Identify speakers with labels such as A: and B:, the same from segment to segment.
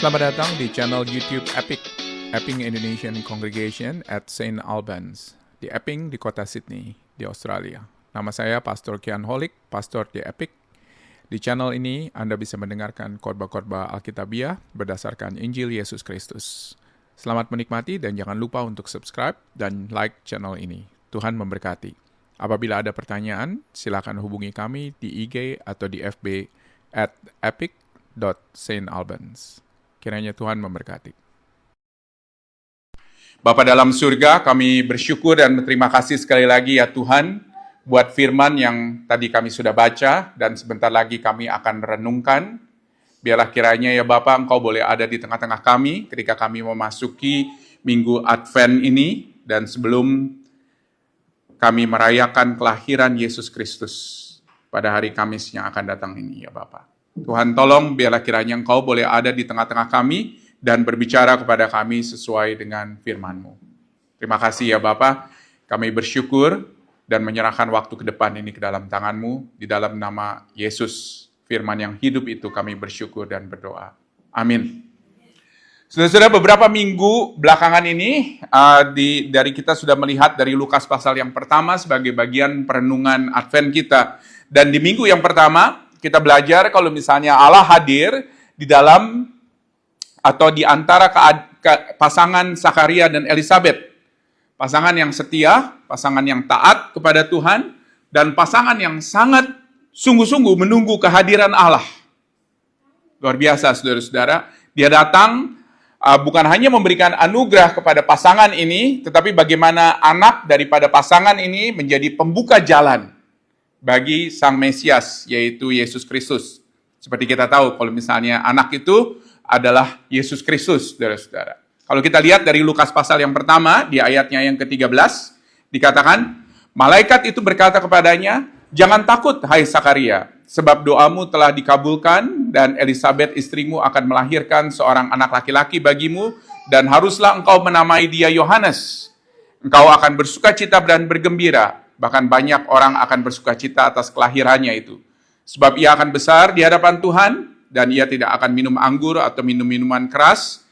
A: Selamat datang di channel YouTube Epping Indonesian Congregation at St. Albans, di Epping di kota Sydney, di Australia. Nama saya Pastor Kian Holik, pastor di Epping. Di channel ini Anda bisa mendengarkan khotbah-khotbah Alkitabiah berdasarkan Injil Yesus Kristus. Selamat menikmati dan jangan lupa untuk subscribe dan like channel ini. Tuhan memberkati. Apabila ada pertanyaan, silakan hubungi kami di IG atau di FB at epic.saintalbans. Kiranya Tuhan memberkati. Bapa dalam surga, kami bersyukur dan berterima kasih sekali lagi ya Tuhan, buat firman yang tadi kami sudah baca, dan sebentar lagi kami akan renungkan. Biarlah kiranya ya Bapa, Engkau boleh ada di tengah-tengah kami, ketika kami memasuki minggu Advent ini, dan sebelum kami merayakan kelahiran Yesus Kristus pada hari Kamis yang akan datang ini ya Bapa. Tuhan tolong biarlah kiranya Engkau boleh ada di tengah-tengah kami dan berbicara kepada kami sesuai dengan firman-Mu. Terima kasih ya Bapa, kami bersyukur dan menyerahkan waktu ke depan ini ke dalam tangan-Mu, di dalam nama Yesus, firman yang hidup itu kami bersyukur dan berdoa. Amin. Saudara-saudara, beberapa minggu belakangan ini, dari kita sudah melihat dari Lukas pasal yang pertama sebagai bagian perenungan Advent kita. Dan di minggu yang pertama, kita belajar kalau misalnya Allah hadir di dalam atau di antara pasangan Zakaria dan Elizabeth. Pasangan yang setia, pasangan yang taat kepada Tuhan, dan pasangan yang sangat sungguh-sungguh menunggu kehadiran Allah. Luar biasa saudara-saudara, dia datang bukan hanya memberikan anugerah kepada pasangan ini, tetapi bagaimana anak daripada pasangan ini menjadi pembuka jalan bagi Sang Mesias, yaitu Yesus Kristus. Seperti kita tahu, kalau misalnya anak itu adalah Yesus Kristus, saudara-saudara. Kalau kita lihat dari Lukas pasal yang pertama, di ayatnya yang ke-13, dikatakan, malaikat itu berkata kepadanya, jangan takut, hai Zakaria, sebab doamu telah dikabulkan, dan Elizabeth istrimu akan melahirkan seorang anak laki-laki bagimu, dan haruslah engkau menamai dia Yohanes. Engkau akan bersukacita dan bergembira, bahkan banyak orang akan bersukacita atas kelahirannya itu. Sebab ia akan besar di hadapan Tuhan, dan ia tidak akan minum anggur atau minum minuman keras,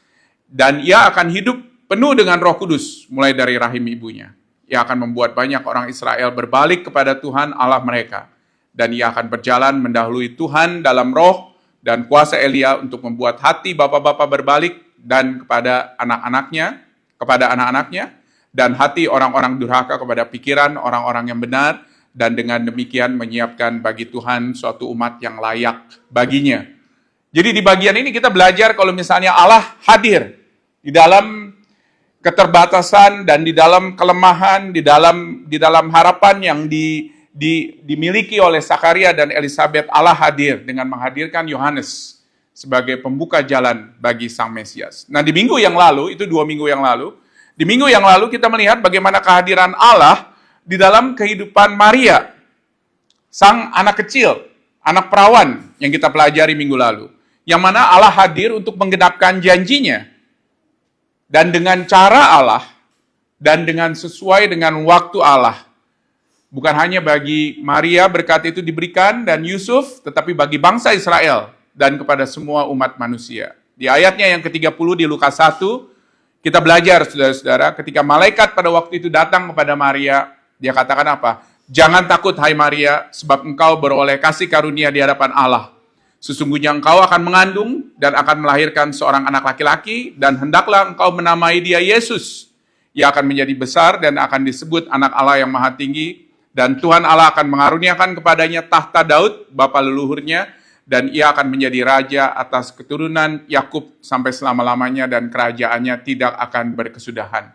A: dan ia akan hidup penuh dengan Roh Kudus, mulai dari rahim ibunya. Ia akan membuat banyak orang Israel berbalik kepada Tuhan Allah mereka, dan ia akan berjalan mendahului Tuhan dalam roh dan kuasa Elia untuk membuat hati bapak-bapak berbalik dan kepada anak-anaknya, dan hati orang-orang durhaka kepada pikiran orang-orang yang benar, dan dengan demikian menyiapkan bagi Tuhan suatu umat yang layak baginya. Jadi di bagian ini kita belajar kalau misalnya Allah hadir di dalam keterbatasan dan di dalam kelemahan, di dalam harapan yang dimiliki oleh Zakaria dan Elizabeth. Allah hadir dengan menghadirkan Yohanes sebagai pembuka jalan bagi Sang Mesias. Nah di minggu yang lalu, itu 2 minggu yang lalu, di minggu yang lalu kita melihat bagaimana kehadiran Allah di dalam kehidupan Maria, sang anak kecil, anak perawan yang kita pelajari minggu lalu. Yang mana Allah hadir untuk menggenapkan janjinya. Dan dengan cara Allah, dan dengan sesuai dengan waktu Allah. Bukan hanya bagi Maria berkat itu diberikan dan Yusuf, tetapi bagi bangsa Israel dan kepada semua umat manusia. Di ayatnya yang ke-30 di Lukas 1, kita belajar, saudara-saudara, ketika malaikat pada waktu itu datang kepada Maria, dia katakan apa? Jangan takut, hai Maria, sebab engkau beroleh kasih karunia di hadapan Allah. Sesungguhnya engkau akan mengandung dan akan melahirkan seorang anak laki-laki, dan hendaklah engkau menamai dia Yesus. Ia akan menjadi besar dan akan disebut anak Allah yang maha tinggi, dan Tuhan Allah akan mengaruniakan kepadanya tahta Daud, bapa leluhurnya, dan ia akan menjadi raja atas keturunan Yakub sampai selama-lamanya, dan kerajaannya tidak akan berkesudahan.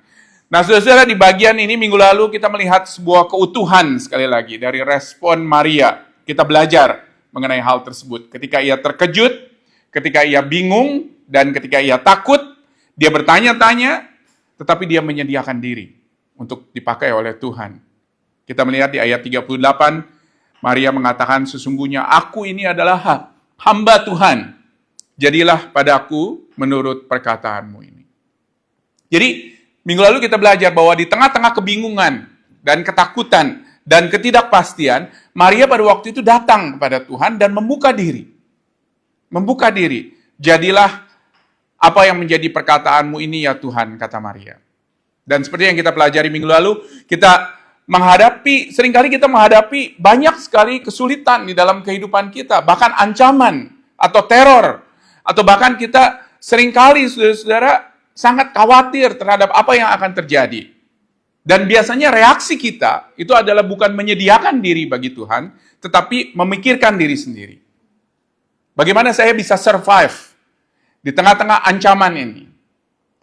A: Nah, saudara-saudara, di bagian ini minggu lalu kita melihat sebuah keutuhan sekali lagi dari respon Maria. Kita belajar mengenai hal tersebut. Ketika ia terkejut, ketika ia bingung, dan ketika ia takut, dia bertanya-tanya, tetapi dia menyediakan diri untuk dipakai oleh Tuhan. Kita melihat di ayat 38, Maria mengatakan, sesungguhnya aku ini adalah hamba Tuhan. Jadilah padaku menurut perkataanmu ini. Jadi, minggu lalu kita belajar bahwa di tengah-tengah kebingungan dan ketakutan dan ketidakpastian, Maria pada waktu itu datang kepada Tuhan dan membuka diri. Jadilah Apa yang menjadi perkataanmu ini ya Tuhan, kata Maria. Dan seperti yang kita pelajari minggu lalu, seringkali kita menghadapi banyak sekali kesulitan di dalam kehidupan kita, bahkan ancaman atau teror, atau bahkan kita seringkali, saudara-saudara, sangat khawatir terhadap apa yang akan terjadi. Dan biasanya reaksi kita itu adalah bukan menyediakan diri bagi Tuhan, tetapi memikirkan diri sendiri. Bagaimana saya bisa survive di tengah-tengah ancaman ini?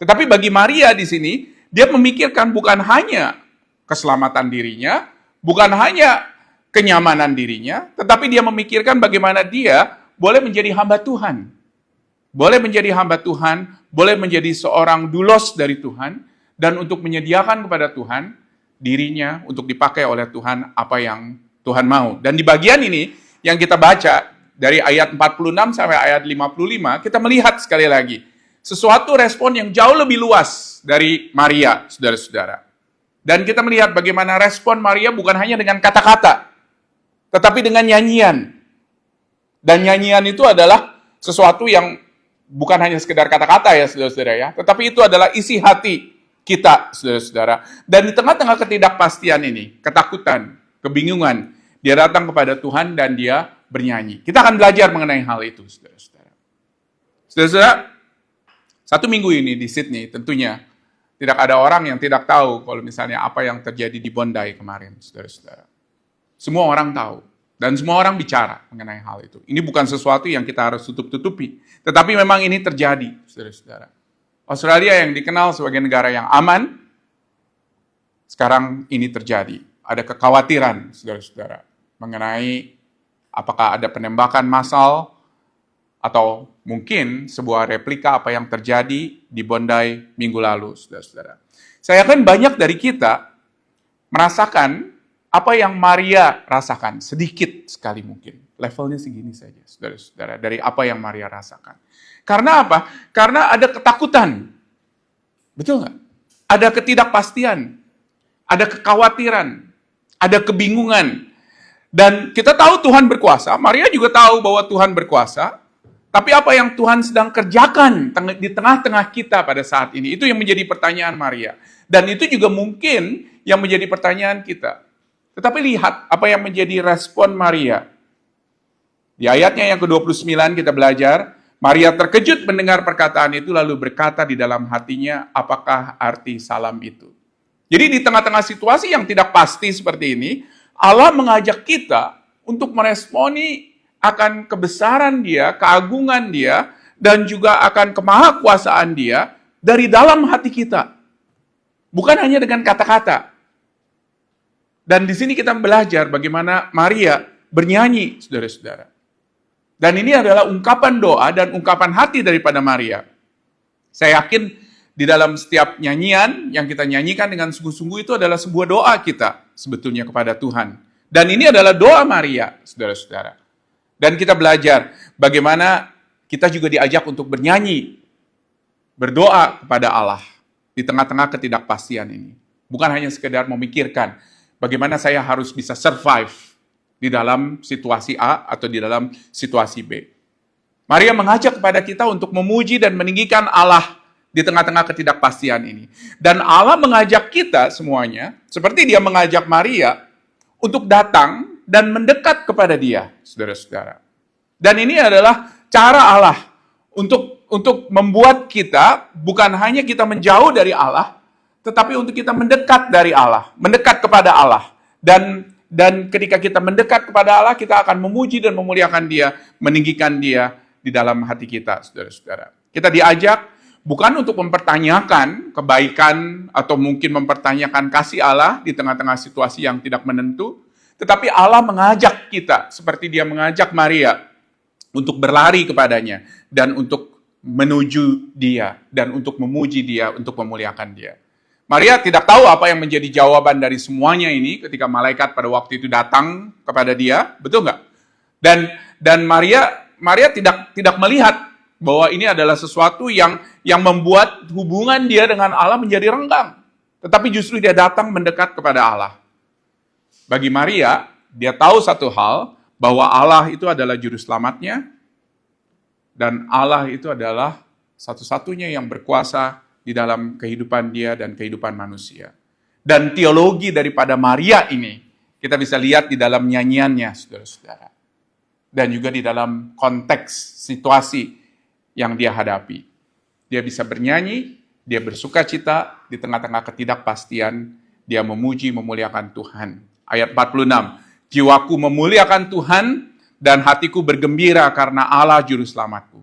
A: Tetapi bagi Maria di sini, dia memikirkan bukan hanya keselamatan dirinya, bukan hanya kenyamanan dirinya, tetapi dia memikirkan bagaimana dia boleh menjadi hamba Tuhan. Boleh menjadi hamba Tuhan, boleh menjadi seorang doulos dari Tuhan, dan untuk menyediakan kepada Tuhan dirinya untuk dipakai oleh Tuhan apa yang Tuhan mau. Dan di bagian ini yang kita baca dari ayat 46 sampai ayat 55, kita melihat sekali lagi sesuatu respon yang jauh lebih luas dari Maria, saudara-saudara. Dan kita melihat bagaimana respon Maria bukan hanya dengan kata-kata, tetapi dengan nyanyian. Dan nyanyian itu adalah sesuatu yang bukan hanya sekedar kata-kata ya saudara-saudara ya, tetapi itu adalah isi hati kita saudara-saudara. Dan di tengah-tengah ketidakpastian ini, ketakutan, kebingungan, dia datang kepada Tuhan dan dia bernyanyi. Kita akan belajar mengenai hal itu saudara-saudara. Saudara-saudara, satu minggu ini di Sydney tentunya tidak ada orang yang tidak tahu kalau misalnya apa yang terjadi di Bondi kemarin saudara-saudara. Semua orang tahu. Dan semua orang bicara mengenai hal itu. Ini bukan sesuatu yang kita harus tutup-tutupi. Tetapi memang ini terjadi, saudara-saudara. Australia yang dikenal sebagai negara yang aman, sekarang ini terjadi. Ada kekhawatiran, saudara-saudara, mengenai apakah ada penembakan massal, atau mungkin sebuah replika apa yang terjadi di Bondi minggu lalu, saudara-saudara. Saya yakin banyak dari kita merasakan apa yang Maria rasakan, sedikit sekali mungkin. Levelnya segini saja, saudara-saudara, dari apa yang Maria rasakan. Karena apa? Karena ada ketakutan. Betul nggak? Ada ketidakpastian, ada kekhawatiran, ada kebingungan. Dan kita tahu Tuhan berkuasa, Maria juga tahu bahwa Tuhan berkuasa, tapi apa yang Tuhan sedang kerjakan di tengah-tengah kita pada saat ini, itu yang menjadi pertanyaan Maria. Dan itu juga mungkin yang menjadi pertanyaan kita. Tetapi lihat apa yang menjadi respon Maria. Di ayatnya yang ke-29 kita belajar, Maria terkejut mendengar perkataan itu lalu berkata di dalam hatinya, apakah arti salam itu? Jadi di tengah-tengah situasi yang tidak pasti seperti ini, Allah mengajak kita untuk meresponi akan kebesaran Dia, keagungan Dia, dan juga akan kemahakuasaan Dia dari dalam hati kita. Bukan hanya dengan kata-kata. Dan di sini kita belajar bagaimana Maria bernyanyi, saudara-saudara. Dan ini adalah ungkapan doa dan ungkapan hati daripada Maria. Saya yakin di dalam setiap nyanyian yang kita nyanyikan dengan sungguh-sungguh itu adalah sebuah doa kita sebetulnya kepada Tuhan. Dan ini adalah doa Maria, saudara-saudara. Dan kita belajar bagaimana kita juga diajak untuk bernyanyi, berdoa kepada Allah di tengah-tengah ketidakpastian ini. Bukan hanya sekedar memikirkan bagaimana saya harus bisa survive di dalam situasi A atau di dalam situasi B. Maria mengajak kepada kita untuk memuji dan meninggikan Allah di tengah-tengah ketidakpastian ini. Dan Allah mengajak kita semuanya, seperti Dia mengajak Maria, untuk datang dan mendekat kepada Dia, saudara-saudara. Dan ini adalah cara Allah untuk membuat kita, bukan hanya kita menjauh dari Allah, tetapi untuk kita mendekat dari Allah, mendekat kepada Allah. Dan ketika kita mendekat kepada Allah, kita akan memuji dan memuliakan Dia, meninggikan Dia di dalam hati kita, saudara-saudara. Kita diajak bukan untuk mempertanyakan kebaikan atau mungkin mempertanyakan kasih Allah di tengah-tengah situasi yang tidak menentu, tetapi Allah mengajak kita, seperti Dia mengajak Maria, untuk berlari kepadanya, dan untuk menuju Dia, dan untuk memuji Dia, untuk memuliakan Dia. Maria tidak tahu apa yang menjadi jawaban dari semuanya ini ketika malaikat pada waktu itu datang kepada dia, betul nggak? Dan Maria tidak melihat bahwa ini adalah sesuatu yang membuat hubungan dia dengan Allah menjadi renggang. Tetapi justru dia datang mendekat kepada Allah. Bagi Maria, dia tahu satu hal, bahwa Allah itu adalah juru selamatnya, dan Allah itu adalah Satu-satunya yang berkuasa di dalam kehidupan dia dan kehidupan manusia. Dan teologi daripada Maria ini, kita bisa lihat di dalam nyanyiannya, saudara-saudara. Dan juga di dalam konteks situasi yang dia hadapi. Dia bisa bernyanyi, dia bersuka cita di tengah-tengah ketidakpastian, dia memuji, memuliakan Tuhan. Ayat 46, jiwaku memuliakan Tuhan dan hatiku bergembira karena Allah Juru Selamatku.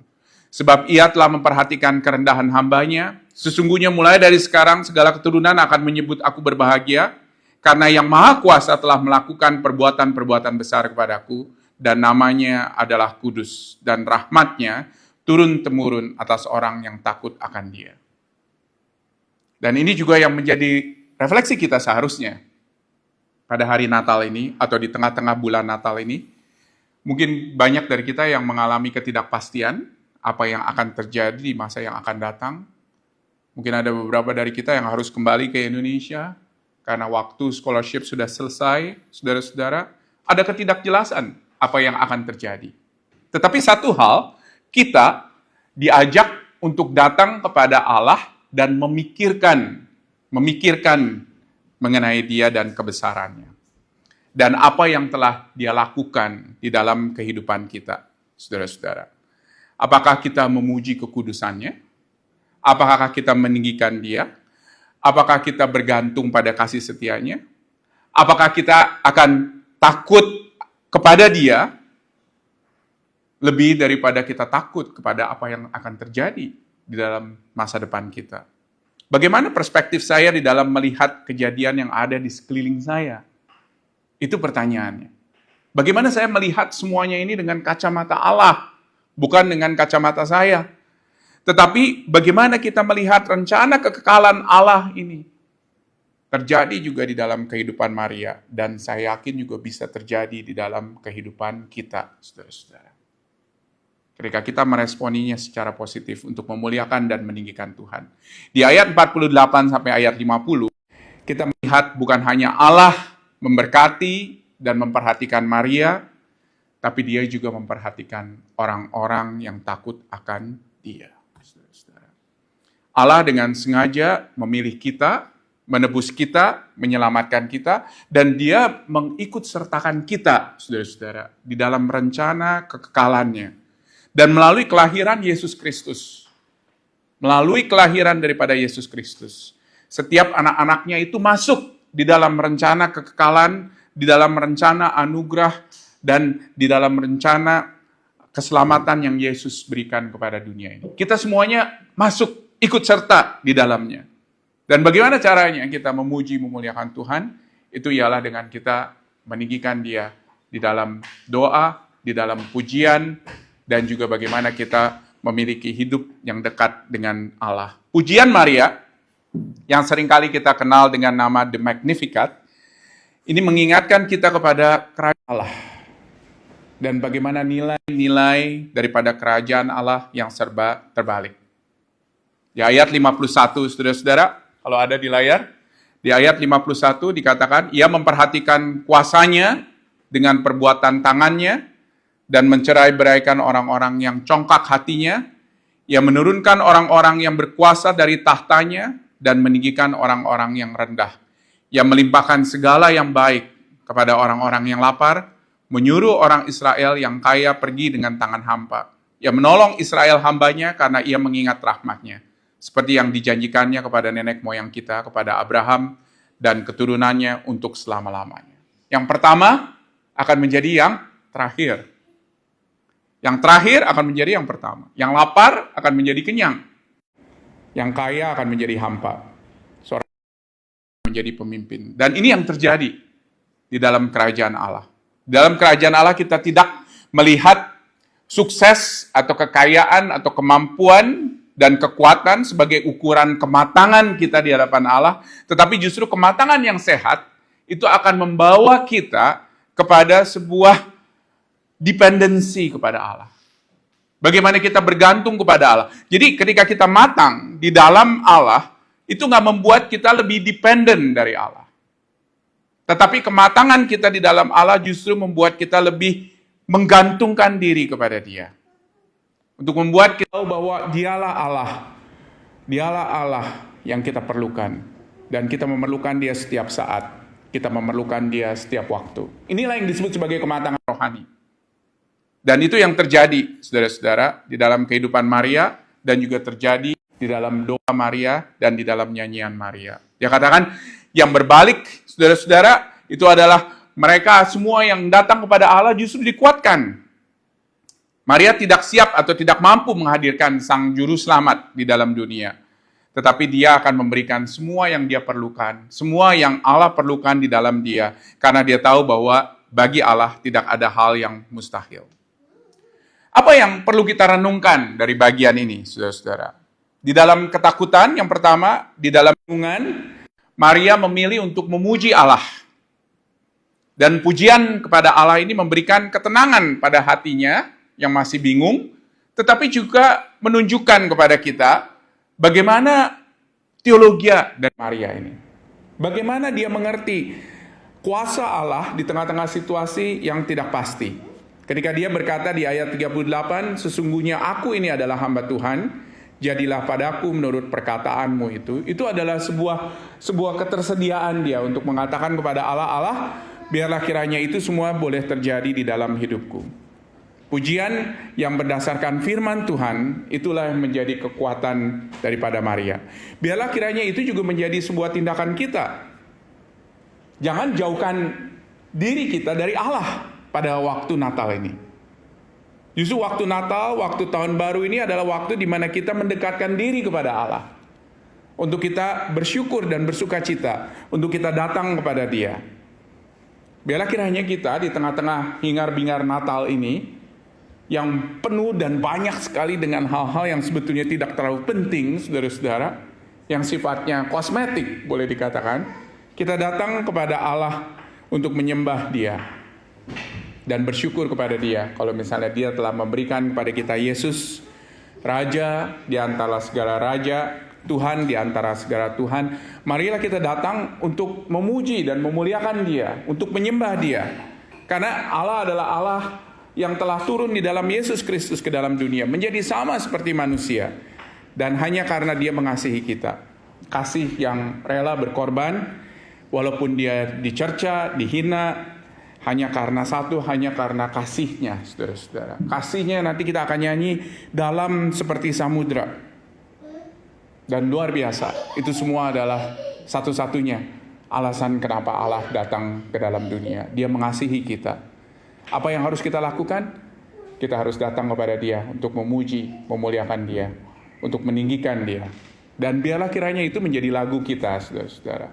A: Sebab ia telah memperhatikan kerendahan hambanya. Sesungguhnya mulai dari sekarang segala keturunan akan menyebut aku berbahagia, karena yang Maha Kuasa telah melakukan perbuatan-perbuatan besar kepadaku, dan namanya adalah kudus, dan rahmatnya turun-temurun atas orang yang takut akan dia. Dan ini juga yang menjadi refleksi kita seharusnya pada hari Natal ini, atau di tengah-tengah bulan Natal ini. Mungkin banyak dari kita yang mengalami ketidakpastian, apa yang akan terjadi di masa yang akan datang. Mungkin ada beberapa dari kita yang harus kembali ke Indonesia, karena waktu scholarship sudah selesai, saudara-saudara. Ada ketidakjelasan apa yang akan terjadi. Tetapi satu hal, kita diajak untuk datang kepada Allah dan memikirkan mengenai Dia dan kebesarannya. Dan apa yang telah Dia lakukan di dalam kehidupan kita, saudara-saudara. Apakah kita memuji kekudusannya? Apakah kita meninggikan Dia? Apakah kita bergantung pada kasih setianya? Apakah kita akan takut kepada Dia lebih daripada kita takut kepada apa yang akan terjadi di dalam masa depan kita? Bagaimana perspektif saya di dalam melihat kejadian yang ada di sekeliling saya? Itu pertanyaannya. Bagaimana saya melihat semuanya ini dengan kacamata Allah? Bukan dengan kacamata saya. Tetapi bagaimana kita melihat rencana kekekalan Allah ini terjadi juga di dalam kehidupan Maria. Dan saya yakin juga bisa terjadi di dalam kehidupan kita, saudara-saudara. Ketika kita meresponinya secara positif untuk memuliakan dan meninggikan Tuhan. Di ayat 48 sampai ayat 50, kita melihat bukan hanya Allah memberkati dan memperhatikan Maria, tapi Dia juga memperhatikan orang-orang yang takut akan Dia. Allah dengan sengaja memilih kita, menebus kita, menyelamatkan kita, dan Dia mengikut sertakan kita, saudara-saudara, di dalam rencana kekekalannya. Dan melalui kelahiran Yesus Kristus, melalui kelahiran daripada Yesus Kristus, setiap anak-anaknya itu masuk di dalam rencana kekekalan, di dalam rencana anugerah, dan di dalam rencana keselamatan yang Yesus berikan kepada dunia ini. Kita semuanya masuk, ikut serta di dalamnya. Dan bagaimana caranya kita memuji, memuliakan Tuhan? Itu ialah dengan kita meninggikan Dia di dalam doa, di dalam pujian, dan juga bagaimana kita memiliki hidup yang dekat dengan Allah. Pujian Maria, yang seringkali kita kenal dengan nama The Magnificat, ini mengingatkan kita kepada kerajaan Allah. Dan bagaimana nilai-nilai daripada kerajaan Allah yang serba terbalik. Di ayat 51, saudara-saudara, kalau ada di layar, di ayat 51 dikatakan, Ia memperhatikan kuasanya dengan perbuatan tangannya, dan mencerai-beraikan orang-orang yang congkak hatinya. Ia menurunkan orang-orang yang berkuasa dari tahtanya, dan meninggikan orang-orang yang rendah. Ia melimpahkan segala yang baik kepada orang-orang yang lapar, menyuruh orang Israel yang kaya pergi dengan tangan hampa. Ia menolong Israel hambanya karena Ia mengingat rahmatnya, seperti yang dijanjikannya kepada nenek moyang kita, kepada Abraham dan keturunannya untuk selama-lamanya. Yang pertama akan menjadi yang terakhir. Yang terakhir akan menjadi yang pertama. Yang lapar akan menjadi kenyang. Yang kaya akan menjadi hampa. Seorang menjadi pemimpin. Dan ini yang terjadi di dalam kerajaan Allah. Dalam kerajaan Allah kita tidak melihat sukses atau kekayaan atau kemampuan dan kekuatan sebagai ukuran kematangan kita di hadapan Allah, tetapi justru kematangan yang sehat itu akan membawa kita kepada sebuah dependensi kepada Allah. Bagaimana kita bergantung kepada Allah. Jadi ketika kita matang di dalam Allah, itu nggak membuat kita lebih dependen dari Allah. Tetapi kematangan kita di dalam Allah justru membuat kita lebih menggantungkan diri kepada Dia. Untuk membuat kita tahu bahwa dialah Allah. Dialah Allah yang kita perlukan. Dan kita memerlukan dia setiap saat. Kita memerlukan dia setiap waktu. Inilah yang disebut sebagai kematangan rohani. Dan itu yang terjadi, saudara-saudara, di dalam kehidupan Maria, dan juga terjadi di dalam doa Maria, dan di dalam nyanyian Maria. Dia katakan, yang berbalik, saudara-saudara, itu adalah mereka semua yang datang kepada Allah justru dikuatkan. Maria tidak siap atau tidak mampu menghadirkan Sang Juru Selamat di dalam dunia. Tetapi dia akan memberikan semua yang dia perlukan, semua yang Allah perlukan di dalam dia, karena dia tahu bahwa bagi Allah tidak ada hal yang mustahil. Apa yang perlu kita renungkan dari bagian ini, saudara-saudara? Di dalam ketakutan, yang pertama, di dalam bingungan, Maria memilih untuk memuji Allah. Dan pujian kepada Allah ini memberikan ketenangan pada hatinya yang masih bingung, tetapi juga menunjukkan kepada kita bagaimana teologia dari Maria ini. Bagaimana dia mengerti kuasa Allah di tengah-tengah situasi yang tidak pasti. Ketika dia berkata di ayat 38, sesungguhnya aku ini adalah hamba Tuhan, jadilah padaku menurut perkataanmu itu adalah sebuah ketersediaan dia untuk mengatakan kepada Allah, biarlah kiranya itu semua boleh terjadi di dalam hidupku. Pujian yang berdasarkan firman Tuhan, itulah yang menjadi kekuatan daripada Maria. Biarlah kiranya itu juga menjadi sebuah tindakan kita. Jangan jauhkan diri kita dari Allah pada waktu Natal ini. Justru waktu Natal, waktu Tahun Baru ini adalah waktu di mana kita mendekatkan diri kepada Allah. Untuk kita bersyukur dan bersuka cita, untuk kita datang kepada Dia. Biarlah kiranya kita di tengah-tengah hingar-bingar Natal ini, yang penuh dan banyak sekali dengan hal-hal yang sebetulnya tidak terlalu penting, saudara-saudara, yang sifatnya kosmetik boleh dikatakan, kita datang kepada Allah untuk menyembah Dia dan bersyukur kepada Dia kalau misalnya Dia telah memberikan kepada kita Yesus, Raja di antara segala raja, Tuhan di antara segala Tuhan. Marilah kita datang untuk memuji dan memuliakan Dia, untuk menyembah Dia, karena Allah adalah Allah yang telah turun di dalam Yesus Kristus ke dalam dunia, menjadi sama seperti manusia. Dan hanya karena Dia mengasihi kita, kasih yang rela berkorban, walaupun Dia dicerca, dihina, hanya karena kasihnya, saudara-saudara. Kasihnya nanti kita akan nyanyi dalam seperti samudra. Dan luar biasa, itu semua adalah satu-satunya alasan kenapa Allah datang ke dalam dunia. Dia mengasihi kita. Apa yang harus kita lakukan? Kita harus datang kepada Dia untuk memuji, memuliakan Dia, untuk meninggikan Dia. Dan biarlah kiranya itu menjadi lagu kita, saudara-saudara.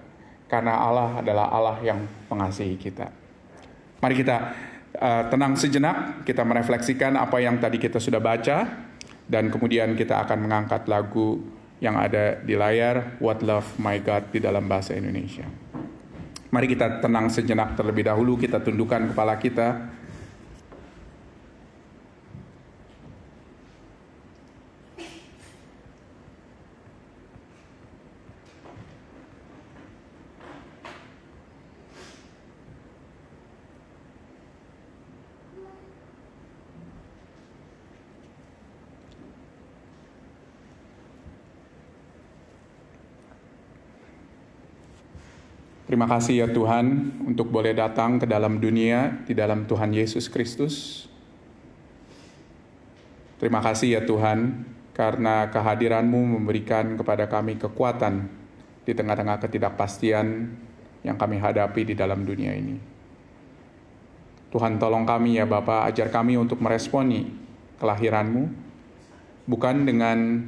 A: Karena Allah adalah Allah yang mengasihi kita. Mari kita tenang sejenak, kita merefleksikan apa yang tadi kita sudah baca, dan kemudian kita akan mengangkat lagu yang ada di layar, What Love My God, di dalam bahasa Indonesia. Mari kita tenang sejenak terlebih dahulu, kita tundukkan kepala kita. Terima kasih ya Tuhan untuk boleh datang ke dalam dunia di dalam Tuhan Yesus Kristus. Terima kasih ya Tuhan karena kehadiran-Mu memberikan kepada kami kekuatan di tengah-tengah ketidakpastian yang kami hadapi di dalam dunia ini. Tuhan tolong kami ya Bapa, ajar kami untuk meresponi kelahiran-Mu bukan dengan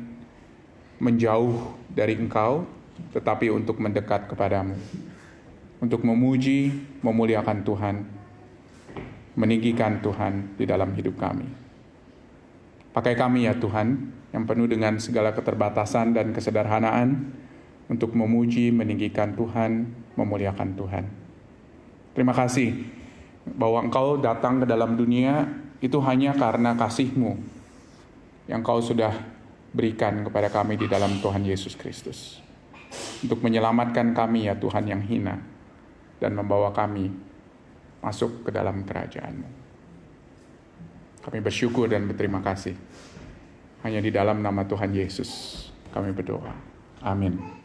A: menjauh dari Engkau, tetapi untuk mendekat kepadamu. Untuk memuji, memuliakan Tuhan, meninggikan Tuhan di dalam hidup kami. Pakai kami ya Tuhan, yang penuh dengan segala keterbatasan dan kesederhanaan, untuk memuji, meninggikan Tuhan, memuliakan Tuhan. Terima kasih bahwa Engkau datang ke dalam dunia itu hanya karena kasih-Mu yang Engkau sudah berikan kepada kami di dalam Tuhan Yesus Kristus. Untuk menyelamatkan kami ya Tuhan yang hina, dan membawa kami masuk ke dalam kerajaan-Mu. Kami bersyukur dan berterima kasih. Hanya di dalam nama Tuhan Yesus kami berdoa. Amin.